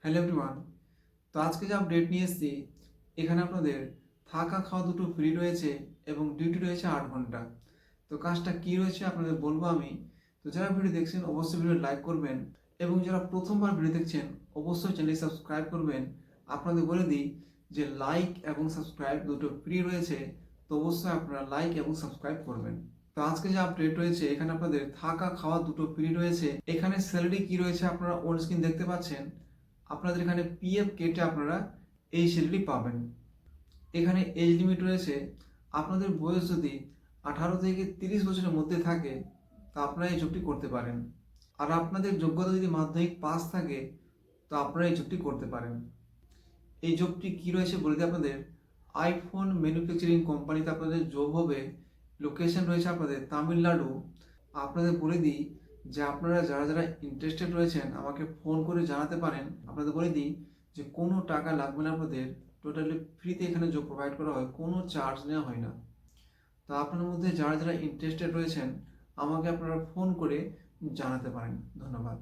Hello everyone. তো আজকে যে আপডেট নিয়ে এসেছি, এখানে আপনাদের থাকা খাওয়া দুটো ফ্রি রয়েছে এবং ডিউটি রয়েছে 8 ঘন্টা। তো কাজটা কী রয়েছে আপনাদের বলবো আমি। তো যারা ভিডিও দেখছেন অবশ্যই ভিডিও লাইক করবেন এবং যারা প্রথমবার ভিডিও দেখছেন অবশ্যই চ্যানেল সাবস্ক্রাইব করবেন। আপনাদের বলে দিই যে লাইক এবং সাবস্ক্রাইব দুটো ফ্রি রয়েছে, তো অবশ্যই আপনারা লাইক এবং সাবস্ক্রাইব করবেন। তো আজকে যে আপডেট রয়েছে এখানে আপনাদের থাকা খাওয়া দুটো ফ্রি রয়েছে। এখানে স্যালারি কি রয়েছে আপনারা অন স্ক্রিন দেখতে পাচ্ছেন। আপনাদের এখানে পিএফ কেটে আপনারা এই স্যালারি পাবেন। এখানে এজ লিমিট রয়েছে। আপনাদের বয়স যদি 18 থেকে 30 বছরের মধ্যে থাকে তা আপনারা এই জবটি করতে পারেন। আর আপনাদের যোগ্যতা যদি মাধ্যমিক পাস থাকে তো আপনারা এই জবটি করতে পারেন। এই জবটি কী রয়েছে বলে দিই আপনাদের। আইফোন ম্যানুফ্যাকচারিং কোম্পানিতে আপনাদের জব হবে। লোকেশন রয়েছে আপনাদের তামিলনাড়ু। আপনাদের বলে দিই যে আপনারা যারা যারা ইন্টারেস্টেড রয়েছেন আমাকে ফোন করে জানাতে পারেন। আপনাদের বলে দিই যে কোনো টাকা লাগবে না আপনাদের, টোটালি ফ্রিতে এখানে জব প্রোভাইড করা হয়, কোনো চার্জ নেওয়া হয় না। তো আপনার মধ্যে যারা যারা ইন্টারেস্টেড রয়েছেন আমাকে আপনারা ফোন করে জানাতে পারেন। ধন্যবাদ।